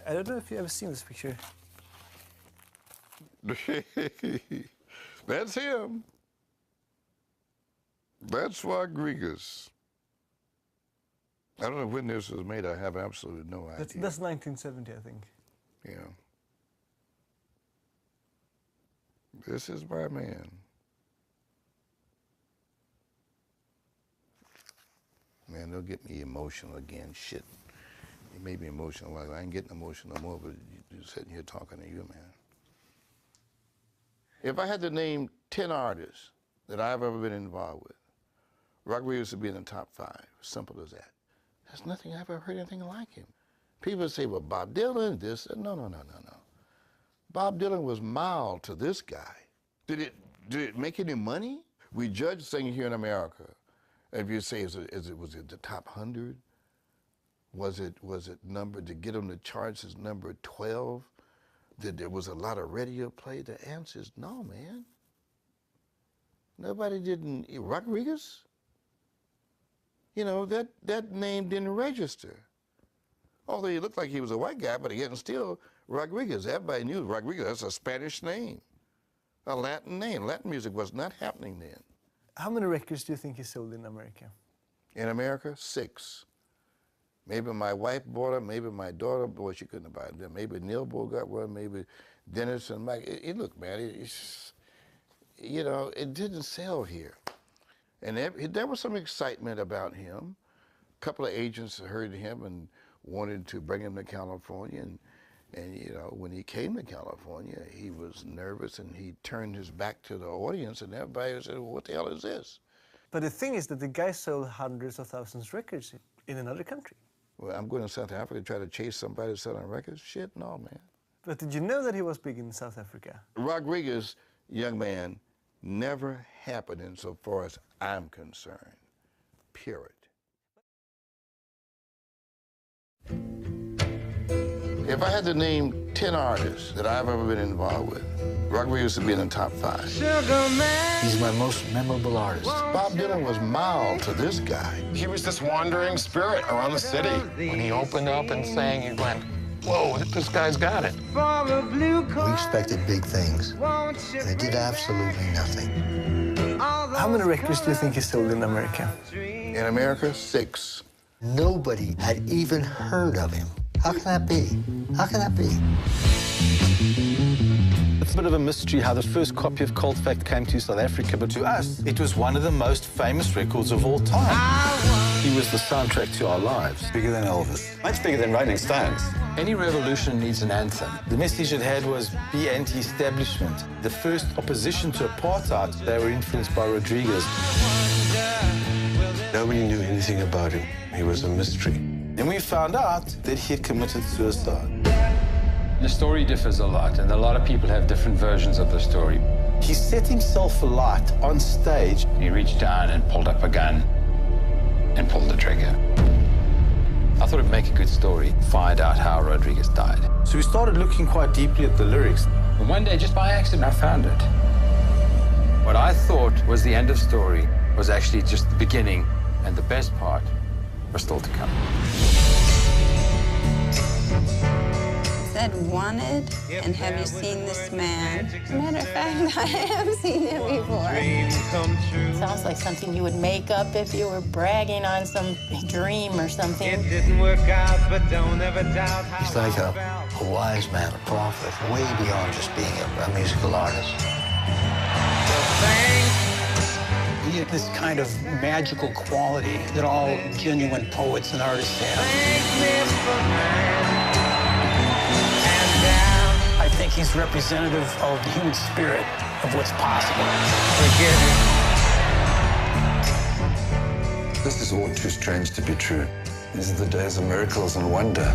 I don't know if you've ever seen this picture. That's him. That's Rodriguez. I don't know when this was made. I have absolutely no idea. That's 1970, I think. Yeah. This is my man. Man, they'll get me emotional again. Shit. It made me emotional. I ain't getting emotional no more, but you're sitting here talking to you, man. If I had to name 10 artists that I've ever been involved with, Rodriguez would be in the top 5. Simple as that. There's nothing I've ever heard anything like him. People say, well, Bob Dylan, this. No. Bob Dylan was mild to this guy. Did it make any money? We judge singing here in America. If you say, was it the top 100? Was it numbered to get on the charts as number 12? There was a lot of radio play? The answer is no, man. Nobody didn't. Rodriguez? You know, that name didn't register. Although he looked like he was a white guy, but again, still Rodriguez. Everybody knew Rodriguez. That's a Spanish name, a Latin name. Latin music was not happening then. How many records do you think he sold in America? In America, 6. Maybe my wife bought them, maybe my daughter, boy, she couldn't buy them. Maybe Neil Bull got one, maybe Dennis and Mike. Look, man, you know, it didn't sell here. And there was some excitement about him. A couple of agents heard him and wanted to bring him to California. And you know, when he came to California, he was nervous and he turned his back to the audience and everybody said, well, what the hell is this? But the thing is that the guy sold hundreds of thousands of records in another country. Well, I'm going to South Africa to try to chase somebody selling records? Shit, no, man. But did you know that he was big in South Africa? Rodriguez, young man, never happened insofar as I'm concerned, period. If I had to name 10 artists that I've ever been involved with, Rodriguez would be in the top 5. He's my most memorable artist. Bob Dylan was mild to this guy. He was this wandering spirit around the city. When he opened up and sang, he went, whoa, this guy's got it. We expected big things, and it did absolutely nothing. How many records do you think he sold in America? In America, 6. Nobody had even heard of him. How can that be? How can that be? It's a bit of a mystery how the first copy of Cold Fact came to South Africa, but to us, it was one of the most famous records of all time. He was the soundtrack to our lives. Bigger than Elvis. Much bigger than Rolling Stones. Any revolution needs an anthem. The message it had was be anti-establishment. The first opposition to apartheid, they were influenced by Rodriguez. Nobody knew anything about him. He was a mystery. Then we found out that he had committed suicide. The story differs a lot, and a lot of people have different versions of the story. He set himself alight on stage. He reached down and pulled up a gun and pulled the trigger. I thought it'd make a good story, find out how Rodriguez died. So we started looking quite deeply at the lyrics. And one day, just by accident, I found it. What I thought was the end of story was actually just the beginning, and the best part was still to come. Said wanted, and have you seen this man? Matter of fact, I have seen him before. Sounds like something you would make up if you were bragging on some dream or something. It didn't work out, but don't ever doubt how. He's like a wise man, a prophet, way beyond just being a musical artist. He had this kind of magical quality that all genuine poets and artists have. I think he's representative of the human spirit, of what's possible. This is all too strange to be true. These are the days of miracles and wonder.